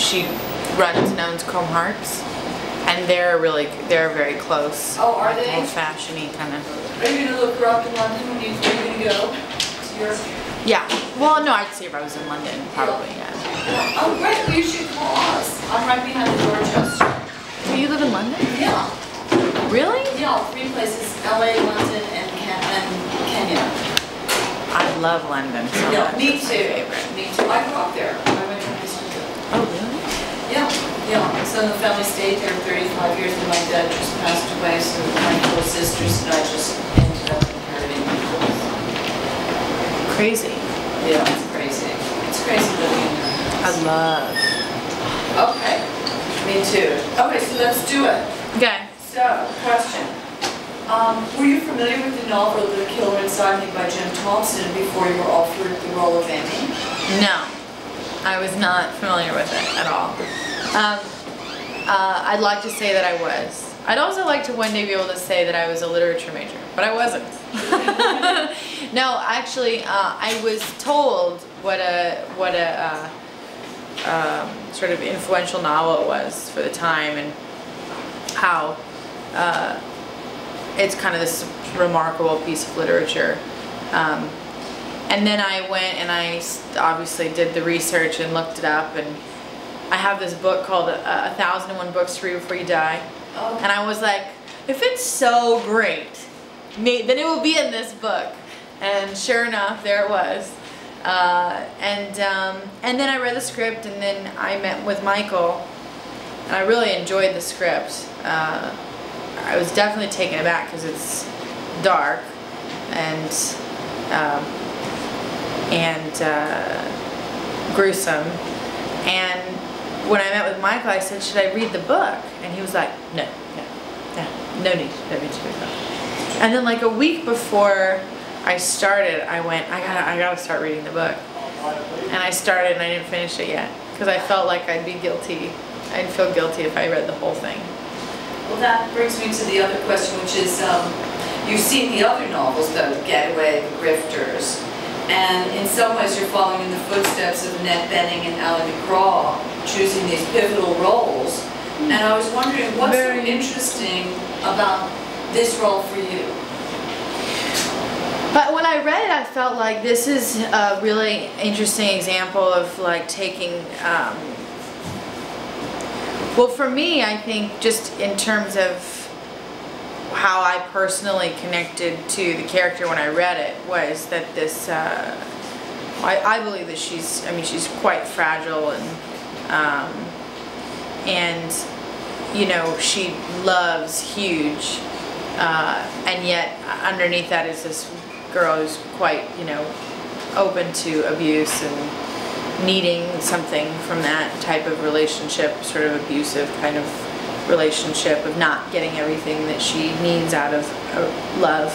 she runs and owns Chrome Hearts, and they're very close. Oh, are they? Old-fashioned-y kind of. Are you gonna look her up in London when you're gonna go to Europe? Yeah. Well, no, I'd see if I was in London, probably. Yeah. Oh, great. Well, you should call us. I'm right behind the Dorchester. Do you live in London? Yeah. Really? Yeah, 3 places: LA, London, and Kenya. I love London so Yeah, much. me It's my too. favorite. Me too. I grew up there. I went to high school there. Oh, really? Yeah, yeah. So the family stayed there 35 years, and my dad just passed away. So my little sisters and I just ended up inheriting the house. Crazy. Yeah, it's crazy. It's crazy living in there. I love. Okay. Me too. Okay, so let's do it. Okay. So, question. Were you familiar with the novel The Killer Inside Me by Jim Thompson before you were offered the role of Amy? No, I was not familiar with it at all. I'd like to say that I was. I'd also like to one day be able to say that I was a literature major, but I wasn't. No, actually, I was told what a sort of influential novel it was for the time, and how it's kind of this remarkable piece of literature. And then I went and I obviously did the research and looked it up, and I have this book called 1001 Books to Read Before You Die. Oh. And I was like, if it's so great, then it will be in this book. And sure enough, there it was. And then I read the script, and then I met with Michael, and I really enjoyed the script. I was definitely taken aback because it's dark and gruesome. And when I met with Michael, I said, should I read the book? And he was like, no need to read the book. And then like a week before I started, I went, I gotta start reading the book. And I started, and I didn't finish it yet because I felt like I'd be guilty. I'd feel guilty if I read the whole thing. Well, that brings me to the other question, which is, you've seen the other novels, though, Getaway, The Grifters, and in some ways you're following in the footsteps of Annette Bening and Ally McGraw, choosing these pivotal roles. And I was wondering, what's so interesting about this role for you? But when I read it, I felt like this is a really interesting example of like taking, well, for me, I think just in terms of how I personally connected to the character when I read it was that this, I believe that she's quite fragile, and you know, she loves huge, and yet underneath that is this girl who's quite, you know, open to abuse and needing something from that type of relationship, sort of abusive kind of relationship of not getting everything that she needs out of love.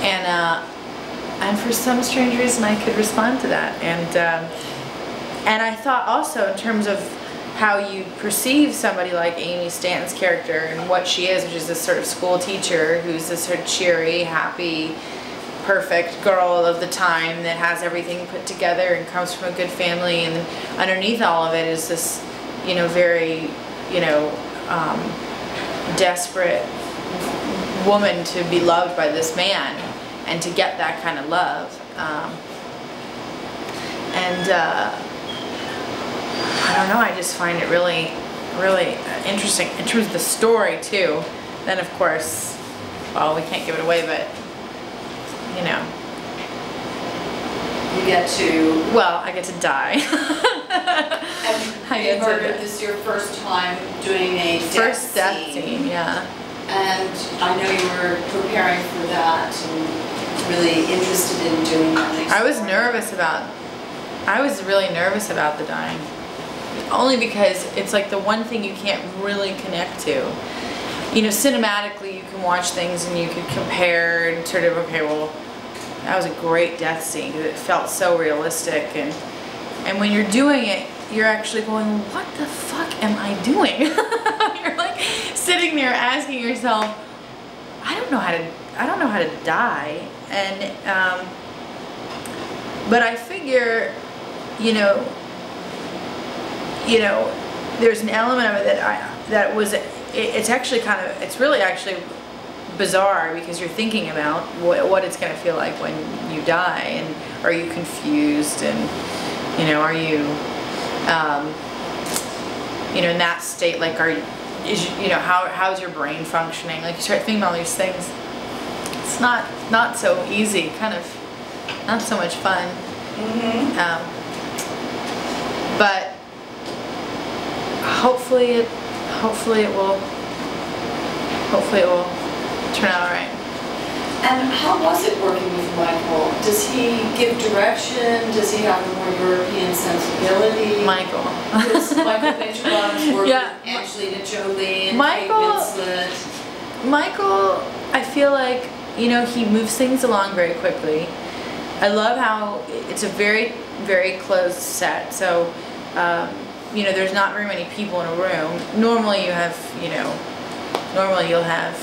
And for some strange reason I could respond to that. And I thought also in terms of how you perceive somebody like Amy Stanton's character and what she is, which is this sort of school teacher who's this sort of cheery, happy, perfect girl of the time that has everything put together and comes from a good family, and underneath all of it is this, you know, very, you know, desperate woman to be loved by this man and to get that kind of love. I don't know, I just find it really, really interesting in terms of the story too. Then of course, well, we can't give it away, but you know, You get to... well, I get to die. And you murdered, this is your first time doing a First death scene, yeah. And I know you were preparing for that and really interested in doing that. I was nervous about, I was really nervous about the dying. Only because it's like the one thing you can't really connect to. You know, cinematically you can watch things and you can compare and sort of, okay, well, that was a great death scene because it felt so realistic. And when you're doing it, you're actually going, what the fuck am I doing? You're like sitting there asking yourself, I don't know how to die. And but I figure, you know, there's an element of it that was, it's actually it's really actually bizarre, because you're thinking about what it's going to feel like when you die, and are you confused, and are you in that state, like how's your brain functioning, like you start thinking about all these things. It's not so easy, kind of not so much fun. But hopefully it will turn out all right. And how was it working with Michael? Does he give direction? Does he have a more European sensibility? Michael. Does Michael Winterbottom's work Yeah. with Angelina Jolie and Kate Michael, Winslet? Michael, I feel like, he moves things along very quickly. I love how it's a very, very closed set. So, there's not very many people in a room. Normally you'll have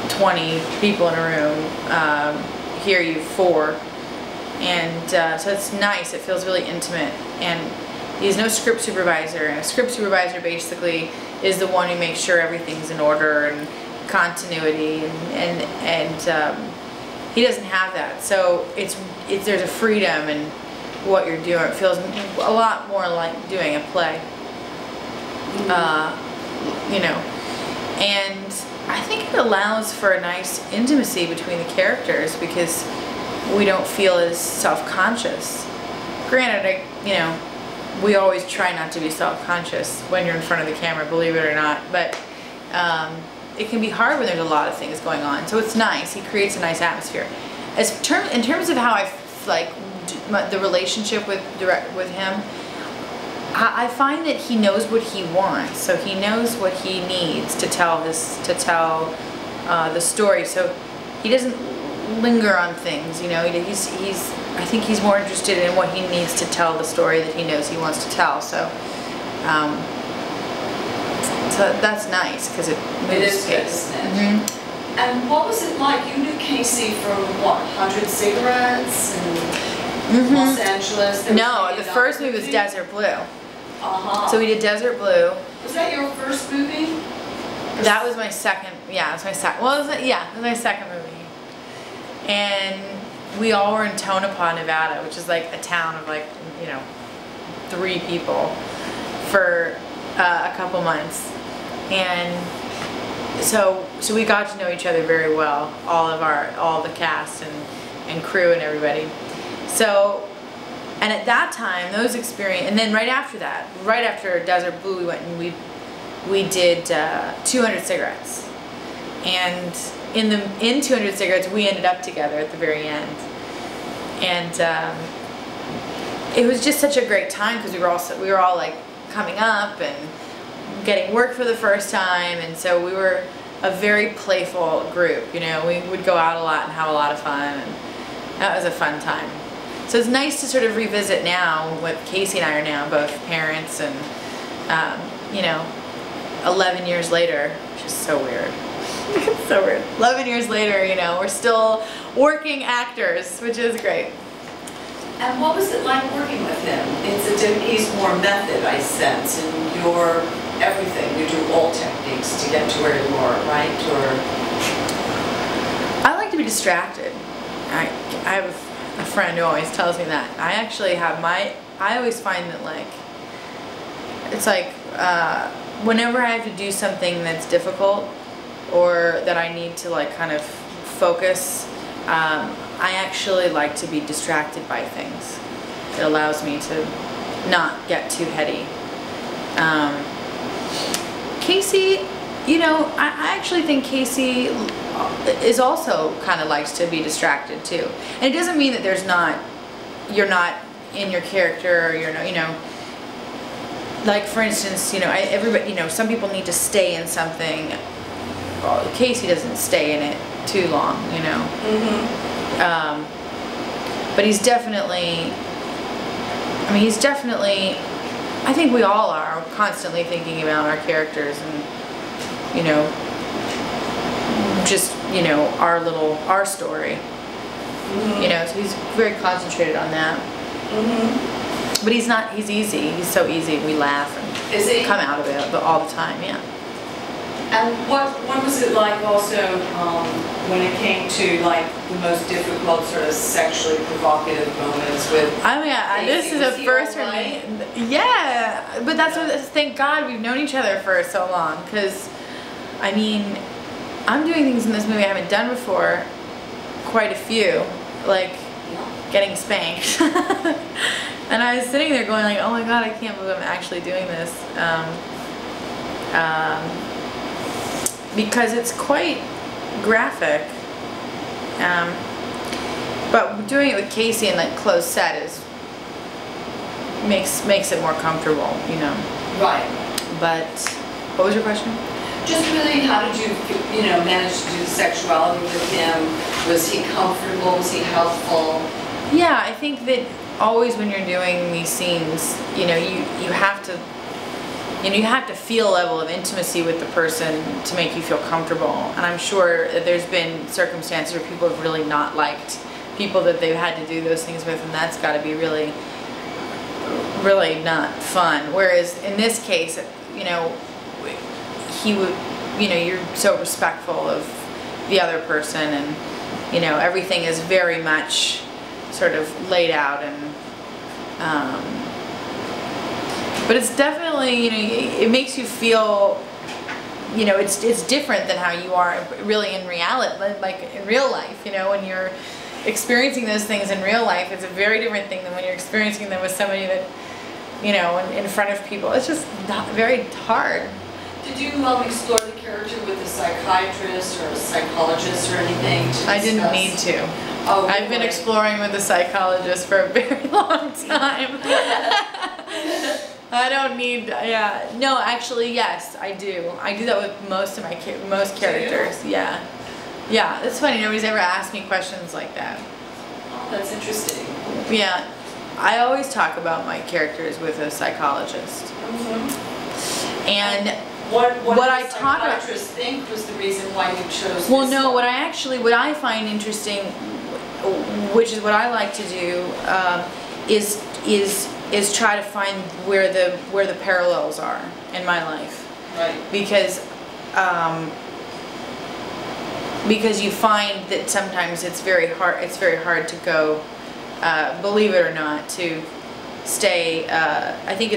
20 people in a room. Here you have 4. And so it's nice. It feels really intimate. And he's no script supervisor. And a script supervisor basically is the one who makes sure everything's in order and continuity. And he doesn't have that. So there's a freedom in what you're doing. It feels a lot more like doing a play. And I think it allows for a nice intimacy between the characters, because we don't feel as self-conscious. Granted, we always try not to be self-conscious when you're in front of the camera, believe it or not, but it can be hard when there's a lot of things going on. So it's nice. He creates a nice atmosphere. In terms of how I like the relationship with him, I find that he knows what he wants, so he knows what he needs to tell the story. So he doesn't linger on things. I think he's more interested in what he needs to tell the story that he knows he wants to tell. So, so that's nice, because it moves pace. And what was it like? You knew Casey from what, 100 Cigarettes and Los Angeles? No, the first movie was Desert Blue. So we did Desert Blue. Was that your first movie? That was my second. Yeah, it was my second. Well, it was my second movie. And we all were in Tonopah, Nevada, which is like a town of 3 people for a couple months. And so we got to know each other very well, all the cast and crew and everybody. So, and at that time, those experience, and then right after Desert Blue, we went and we did 200 Cigarettes. And in 200 Cigarettes, we ended up together at the very end. And it was just such a great time, because we were all like coming up and getting work for the first time, and so we were a very playful group. We would go out a lot and have a lot of fun, and that was a fun time. So it's nice to sort of revisit now. What Casey and I are now both parents, and 11 years later, which is so weird. It's so weird. 11 years later, we're still working actors, which is great. And what was it like working with him? He's more method, I sense, and you're everything. You do all techniques to get to where you are, right? I like to be distracted. I have a friend who always tells me that. I actually have I always find that it's like whenever I have to do something that's difficult, or that I need to kind of focus, I actually like to be distracted by things. It allows me to not get too heady. Casey, I actually think Casey is also kind of likes to be distracted too. And it doesn't mean that you're not in your character, or like for instance, everybody, some people need to stay in something. Well, Casey doesn't stay in it too long, but he's definitely, I think we all are constantly thinking about our characters and, just, our story. So he's very concentrated on that. But he's not, he's easy, he's so easy, we laugh and Is he? come out of it but all the time, yeah. And what was it like also when it came to like the most difficult sort of sexually provocative moments with? I mean, this is Was a he first for all right? me. Yeah, but that's what, thank God we've known each other for so long, because, I mean, I'm doing things in this movie I haven't done before, quite a few, like getting spanked. And I was sitting there going like, oh my God, I can't believe I'm actually doing this. Because it's quite graphic. But doing it with Casey in like closed set is makes it more comfortable, you know. Right. But what was your question? Just really, how did you manage to do the sexuality with him? Was he comfortable? Was he helpful? Yeah, I think that always when you're doing these scenes, you know, you have to, you know, you have to feel a level of intimacy with the person to make you feel comfortable. And I'm sure that there's been circumstances where people have really not liked people that they've had to do those things with, and that's got to be really, really not fun. Whereas in this case, you know, he would, you know, you're so respectful of the other person, and, you know, everything is very much sort of laid out, and but it's definitely, you know, it makes you feel, you know, it's different than how you are really in reality, like in real life, you know, when you're experiencing those things in real life, it's a very different thing than when you're experiencing them with somebody that, you know, in front of people. It's just not very hard. Did you explore the character with a psychiatrist or a psychologist or anything to discuss? I didn't need to. Oh, I've been exploring with a psychologist for a very long time. I don't need, yeah. No, actually, yes, I do. I do that with most of my, most characters, yeah. Yeah, it's funny, nobody's ever asked me questions like that. Oh, that's interesting. Yeah, I always talk about my characters with a psychologist. Mm-hmm. And what I did the talk about, psychiatrist think was the reason why you chose well, this no, one? what I find interesting, which is what I like to do, is try to find where the parallels are in my life. Right. Because you find that sometimes it's very hard to go, believe it or not, to stay, I think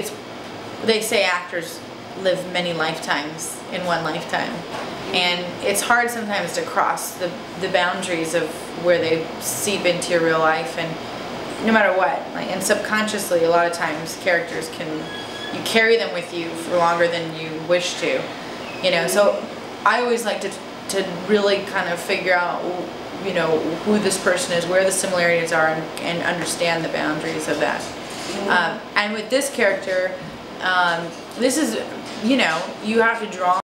they say actors live many lifetimes in one lifetime, and it's hard sometimes to cross the boundaries of where they seep into your real life, and no matter what, like, and subconsciously a lot of times characters you carry them with you for longer than you wish to, you know. So I always like to really kind of figure out, you know, who this person is, where the similarities are, and understand the boundaries of that. And with this character, this is, you know, you have to draw